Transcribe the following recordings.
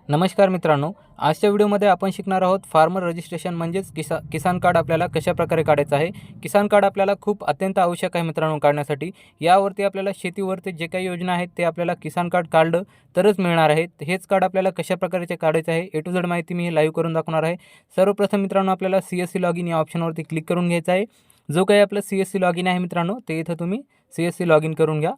नमस्कार मित्रांनो, आजच्या व्हिडिओमध्ये आपण शिकणार आहोत फार्मर रजिस्ट्रेशन म्हणजेच किसान कार्ड आपल्याला कशा प्रकारे काढायचं आहे। किसान कार्ड आपल्याला खूप अत्यंत आवश्यक आहे मित्रांनो काढण्यासाठी। यावरती आपल्याला शेतीवरती जे काही योजना आहेत ते आपल्याला किसान कार्ड काढलं तरच मिळणार आहेत। हेच कार्ड आपल्याला कशा प्रकारे काढायचं आहे ए टू झेड माहिती मी लाईव्ह करून दाखवणार आहे। सर्वप्रथम मित्रांनो आपल्याला CSC लॉगिन या ऑप्शनवरती क्लिक करून घ्यायचं आहे। जो काही आपलं CSC लॉगिन आहे मित्रांनो ते इथं तुम्ही CSC लॉगिन करून घ्या।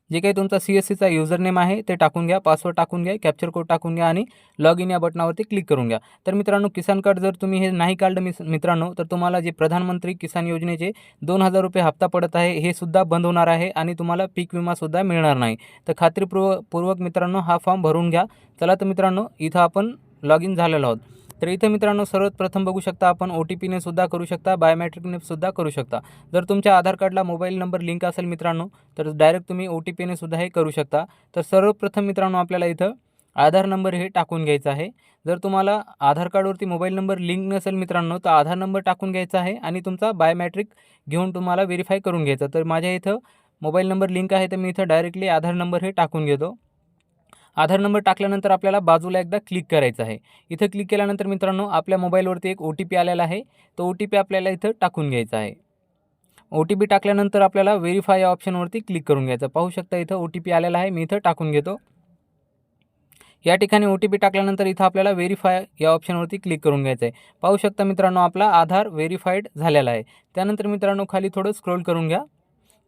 जे काही तुमचा CSCचा यूजर नेम आहे ते टाकून घ्या, पासवर्ड टाकून घ्या, कॅप्चर कोड टाकून घ्या आणि लॉगिन या बटनावरती क्लिक करून घ्या। तर मित्रांनो किसान कार्ड जर तुम्ही हे नाही काढलं मित्रांनो तर तुम्हाला जे प्रधानमंत्री किसान योजनेचे 2000 रुपये हप्ता पडत आहे हे सुद्धा बंद होणार आहे आणि तुम्हाला पीक विमा सुद्धा मिळणार नाही। तर खात्रीपूर्वक मित्रांनो हा फॉर्म भरून घ्या। चला तर मित्रांनो इथं आपण लॉगिन झालेलो आहोत। तर इथे मित्रांनो सर्वात प्रथम बघू शकता आपण OTP ने सुद्धा करू शकता, बायोमेट्रिकने सुद्धा करू शकता। जर तुमच्या आधार कार्डला मोबाईल नंबर लिंक असेल मित्रांनो तर डायरेक्ट तुम्ही OTP ने सुद्धा हे करू शकता। तर सर्वप्रथम मित्रांनो आपल्याला इथं आधार नंबर हे टाकून घ्यायचा आहे। जर तुम्हाला आधार कार्डवरती मोबाईल नंबर लिंक नसेल मित्रांनो तर आधार नंबर टाकून घ्यायचा आहे आणि तुमचा बायोमेट्रिक घेऊन तुम्हाला व्हेरीफाय करून घ्यायचं। तर माझ्या इथं मोबाईल नंबर लिंक आहे तर मी इथं डायरेक्टली आधार नंबर हे टाकून घेतो। आधार नंबर टाकल्यानंतर आपल्याला बाजूला एकदा क्लिक करायचं आहे। इथं क्लिक केल्यानंतर मित्रांनो आपल्या मोबाईलवरती एक OTP आलेला आहे। तो OTP आपल्याला इथं टाकून घ्यायचा आहे। OTP टाकल्यानंतर आपल्याला व्हेरीफाय या ऑप्शनवरती क्लिक करून घ्यायचं। पाहू शकता इथं OTP आलेला आहे, मी इथं टाकून घेतो। या ठिकाणी OTP टाकल्यानंतर इथं आपल्याला व्हेरीफाय या ऑप्शनवरती क्लिक करून घ्यायचं आहे। पाहू शकता मित्रांनो आपला आधार व्हेरीफाईड झालेला आहे। त्यानंतर मित्रांनो खाली थोडं स्क्रोल करून घ्या।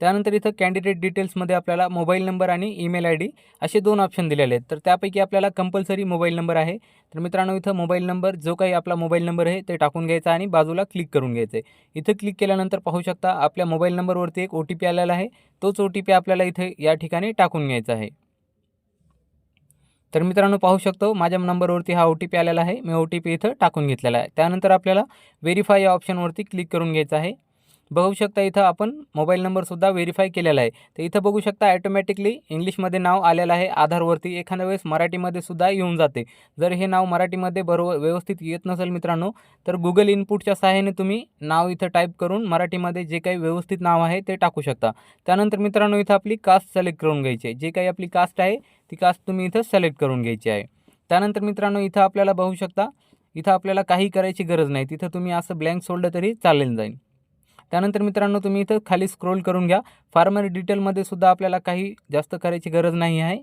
त्यानंतर इथं कॅन्डिडेट डिटेल्समध्ये आपल्याला मोबाईल नंबर आणि ईमेल ID असे 2 ऑप्शन दिलेले आहेत। तर त्यापैकी आपल्याला कंपल्सरी मोबाईल नंबर आहे। तर मित्रांनो इथं मोबाईल नंबर जो काही आपला मोबाईल नंबर आहे ते टाकून घ्यायचा आणि बाजूला क्लिक करून घ्यायचं आहे। इथं क्लिक केल्यानंतर पाहू शकता आपल्या मोबाईल नंबरवरती एक OTP आलेला आहे। तोच OTP आपल्याला इथे या ठिकाणी टाकून घ्यायचा आहे। तर मित्रांनो पाहू शकतो माझ्या नंबरवरती हा OTP आलेला आहे। मी OTP इथं टाकून घेतलेला आहे। त्यानंतर आपल्याला व्हेरीफाय या ऑप्शनवरती क्लिक करून घ्यायचं आहे। बघू शकता इथं आपण मोबाईल नंबरसुद्धा व्हेरीफाय केलेला आहे। तर इथं बघू शकता ऑटोमॅटिकली इंग्लिशमध्ये नाव आलेलं आहे आधारवरती, एखाद्या वेळेस मराठीमध्ये सुद्धा येऊन जाते। जर हे नाव मराठीमध्ये बरोबर व्यवस्थित येत नसेल मित्रांनो तर गुगल इनपुटच्या सहाय्याने तुम्ही नाव इथं टाईप करून मराठीमध्ये जे काही व्यवस्थित नाव आहे ते टाकू शकता। त्यानंतर मित्रांनो इथं आपली कास्ट सिलेक्ट करून घ्यायची आहे। जे काही आपली कास्ट आहे ती कास्ट तुम्ही इथं सिलेक्ट करून घ्यायची आहे। त्यानंतर मित्रांनो इथं आपल्याला बघू शकता इथं आपल्याला काही करायची गरज नाही। तिथं तुम्ही असं ब्लँक सोडलं तरी चालेल जाईल। त्यानंतर मित्रांनो तुम्ही इथं खाली स्क्रोल करून घ्या। फार्मर डिटेलमध्ये सुद्धा आपल्याला काही जास्त करायची गरज नाही आहे।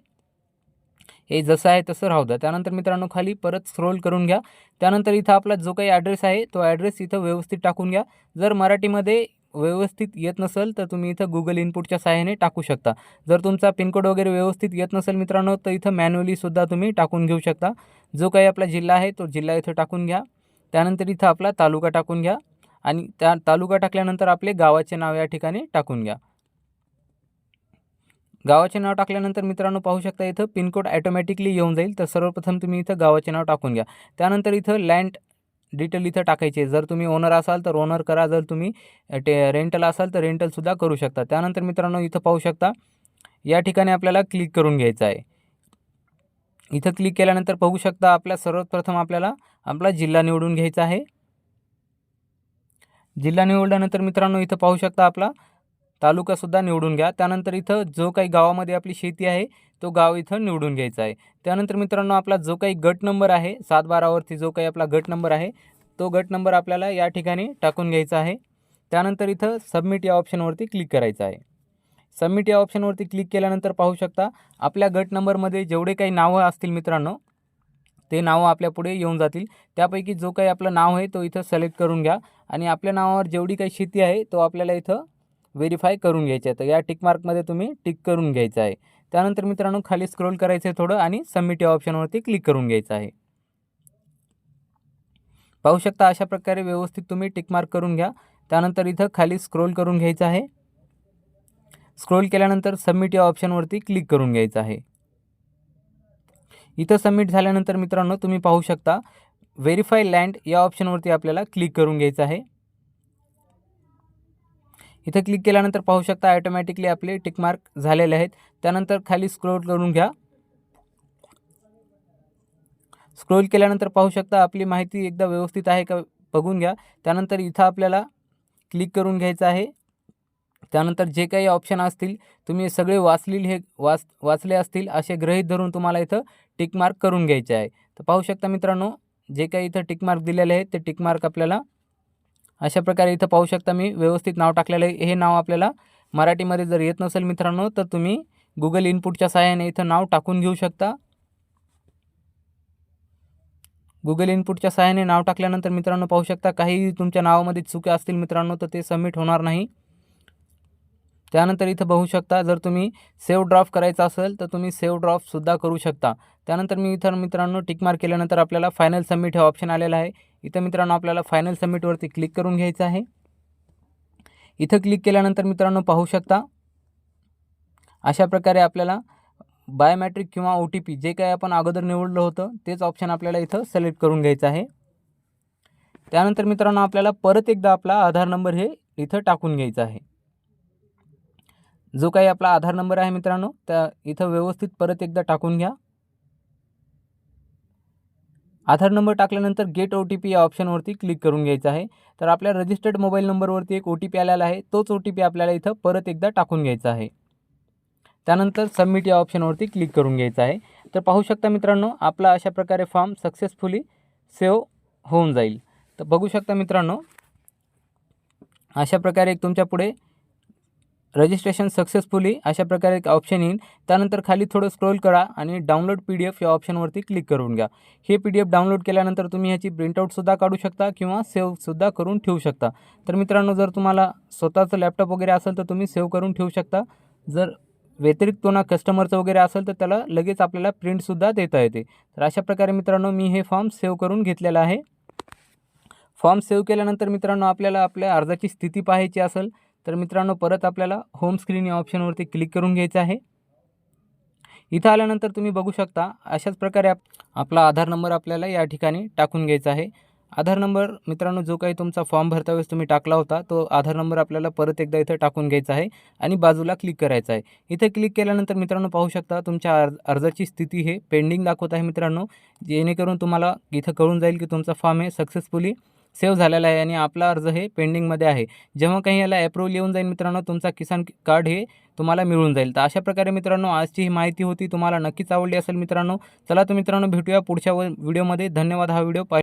हे जसं आहे तसं राहू द्या। त्यानंतर मित्रांनो खाली परत स्क्रोल करून घ्या। त्यानंतर इथं आपला जो काही ॲड्रेस आहे तो ॲड्रेस इथं व्यवस्थित टाकून घ्या। जर मराठीमध्ये व्यवस्थित येत नसेल तर तुम्ही इथं गुगल इनपुटच्या सहाय्याने टाकू शकता। जर तुमचा पिनकोड वगैरे व्यवस्थित येत नसेल मित्रांनो तर इथं मॅन्युअली सुद्धा तुम्ही टाकून घेऊ शकता। जो काही आपला जिल्हा आहे तो जिल्हा इथं टाकून घ्या। त्यानंतर इथं आपला तालुका टाकून घ्या आणि त्या तालुका टाकल्यानंतर आपले गावाचे नाव या ठिकाणी टाकून घ्या। गावाचे नाव टाकल्यानंतर मित्रांनो पाहू शकता इथं पिनकोड ऑटोमॅटिकली येऊन जाईल। तर सर्वप्रथम तुम्ही इथं गावाचे नाव टाकून घ्या। त्यानंतर इथं लँड डिटेल इथं टाकायचे। जर तुम्ही ओनर असाल तर ओनर करा, जर तुम्ही रेंटल असाल तर रेंटलसुद्धा करू शकता। त्यानंतर मित्रांनो इथं पाहू शकता या ठिकाणी आपल्याला क्लिक करून घ्यायचं आहे। इथं क्लिक केल्यानंतर बघू शकता आपल्या सर्वप्रथम आपल्याला आपला जिल्हा निवडून घ्यायचा आहे। जिल्हा निवडल्यानंतर मित्रांनो इथं पाहू शकता आपला तालुकासुद्धा निवडून घ्या। त्यानंतर इथं जो काही गावामध्ये आपली शेती आहे तो गाव इथं निवडून घ्यायचा आहे। त्यानंतर मित्रांनो आपला जो काही गट नंबर आहे 712वरती जो काही आपला गट नंबर आहे तो गट नंबर आपल्याला या ठिकाणी टाकून घ्यायचा आहे। त्यानंतर इथं सबमिट या ऑप्शनवरती क्लिक करायचं आहे। सबमिट या ऑप्शनवरती क्लिक केल्यानंतर पाहू शकता आपल्या गट नंबरमध्ये जेवढे काही नावं असतील मित्रांनो ते नावं आपल्या पुढे येऊन जातील। त्यापैकी जो काही आपलं नाव आहे तो इथं सिलेक्ट करून घ्या आणि आपल्या नावावर जेवढी काही शेती आहे तो आपल्याला इथं व्हेरीफाय करून घ्यायचं आहे। तर या टिक मार्कमध्ये तुम्ही टिक करून घ्यायचं आहे। त्यानंतर मित्रांनो खाली स्क्रोल करायचं आहे थोडं आणि सबमिट या ऑप्शनवरती क्लिक करून घ्यायचं आहे। पाहू शकता अशा प्रकारे व्यवस्थित तुम्ही टिक मार्क करून घ्या। त्यानंतर इथं खाली स्क्रोल करून घ्यायचं आहे। स्क्रोल केल्यानंतर सबमिट या ऑप्शनवरती क्लिक करून घ्यायचं आहे। इथं सबमिट झाल्यानंतर मित्रांनो तुम्ही पाहू शकता व्हेरीफाय लँड या ऑप्शनवरती आपल्याला क्लिक करून घ्यायचं आहे। इथं क्लिक केल्यानंतर पाहू शकता ऑटोमॅटिकली आपले टिक मार्क झालेले आहेत। त्यानंतर खाली स्क्रोल करून घ्या। स्क्रोल केल्यानंतर पाहू शकता आपली माहिती एकदा व्यवस्थित आहे का बघून घ्या। त्यानंतर इथं आपल्याला क्लिक करून घ्यायचं आहे त्यानंतर जे काही ऑप्शन असतील तुम्ही सगळे वाचले असतील असे गृहीत धरून तुम्हाला इथं टिक मार्क करून घ्यायचे आहे. तर पाहू शकता मित्रांनो, जे काही इथं टिक मार्क दिलेले आहेत ते टिक मार्क आपल्याला अशा प्रकारे इथं पाहू शकता मी व्यवस्थित नाव टाकलेलं आहे. हे नाव आपल्याला मराठीमध्ये जर येत नसेल मित्रांनो तर तुम्ही गुगल इनपुटच्या सहाय्याने इथं नाव टाकून घेऊ शकता. गुगल इनपुटच्या सहाय्याने नाव टाकल्यानंतर मित्रांनो पाहू शकता काही तुमच्या नावामध्ये चुका असतील मित्रांनो तर ते सबमिट होणार नाही. त्यानंतर इथं बघू शकता जर तुम्ही सेव्ह ड्राफ्ट करायचा असेल तर तुम्ही सेव्ह ड्राफ्टसुद्धा करू शकता. त्यानंतर मी इथं मित्रांनो टिक मार्क केल्यानंतर आपल्याला फायनल सबमिट हे ऑप्शन आलेलं आहे. इथं मित्रांनो आपल्याला फायनल सबमिटवरती क्लिक करून घ्यायचं आहे. इथं क्लिक केल्यानंतर मित्रांनो पाहू शकता अशा प्रकारे आपल्याला बायोमॅट्रिक किंवा OTP जे काही आपण अगोदर निवडलं होतं तेच ऑप्शन आपल्याला इथं सिलेक्ट करून घ्यायचं आहे. त्यानंतर मित्रांनो आपल्याला परत एकदा आपला आधार नंबर हे इथं टाकून घ्यायचा आहे. जो काही आपला आधार नंबर आहे मित्रांनो त्या इथं व्यवस्थित परत एकदा टाकून घ्या. आधार नंबर टाकल्यानंतर गेट OTP या ऑप्शनवरती क्लिक करून घ्यायचं आहे. तर आपल्या रजिस्टर्ड मोबाईल नंबरवरती एक OTP आलेला आहे. तोच OTP आपल्याला इथं परत एकदा टाकून घ्यायचा आहे. त्यानंतर सबमिट या ऑप्शनवरती क्लिक करून घ्यायचं आहे. तर पाहू शकता मित्रांनो आपला अशा प्रकारे फॉर्म सक्सेसफुली सेव्ह होऊन जाईल. तर बघू शकता मित्रांनो अशा प्रकारे तुमच्या पुढे रजिस्ट्रेशन सक्सेसफुली अशा प्रकारे एक ऑप्शन येईल. त्यानंतर खाली थोडं स्क्रोल करा आणि डाउनलोड PDF या ऑप्शनवरती क्लिक करून घ्या. हे PDF डाउनलोड केल्यानंतर तुम्ही ह्याची प्रिंटआउटसुद्धा काढू शकता किंवा सेव्हसुद्धा करून ठेवू शकता. तर मित्रांनो जर तुम्हाला स्वतःचं लॅपटॉप वगैरे असेल तर तुम्ही सेव्ह करून ठेवू शकता. जर व्यतिरिक्त कोणा कस्टमरचं वगैरे असेल तर त्याला लगेच आपल्याला प्रिंटसुद्धा देता येते. तर अशा प्रकारे मित्रांनो मी हे फॉर्म सेव्ह करून घेतलेला आहे. फॉर्म सेव्ह केल्यानंतर मित्रांनो आपल्याला आपल्या अर्जाची स्थिती पाहायची असेल तर मित्रांनो परत आपल्याला होम स्क्रीन या ऑप्शनवरती क्लिक करून घ्यायचं आहे. इथं आल्यानंतर तुम्ही बघू शकता अशाच प्रकारे आपला आधार नंबर आपल्याला या ठिकाणी टाकून घ्यायचा आहे. आधार नंबर मित्रांनो जो काही तुमचा फॉर्म भरता वेळेस तुम्ही टाकला होता तो आधार नंबर आपल्याला परत एकदा इथं टाकून घ्यायचा आहे आणि बाजूला क्लिक करायचं आहे. इथं क्लिक केल्यानंतर मित्रांनो पाहू शकता तुमच्या अर्जाची स्थिती हे पेंडिंग दाखवत आहे मित्रांनो. जेणेकरून तुम्हाला इथं कळून जाईल की तुमचा फॉर्म हे सक्सेसफुली सेव्ह झालेला आहे आणि आपला अर्ज हे पेंडिंगमध्ये आहे. जेव्हा काही याला अप्रूव्हल येऊन जाईल मित्रांनो तुमचा किसान कार्ड हे तुम्हाला मिळून जाईल. तर अशा प्रकारे मित्रांनो आजची ही माहिती होती. तुम्हाला नक्कीच आवडली असेल मित्रांनो. चला तर मित्रांनो भेटूया पुढच्या व्हिडिओमध्ये. धन्यवाद हा व्हिडिओ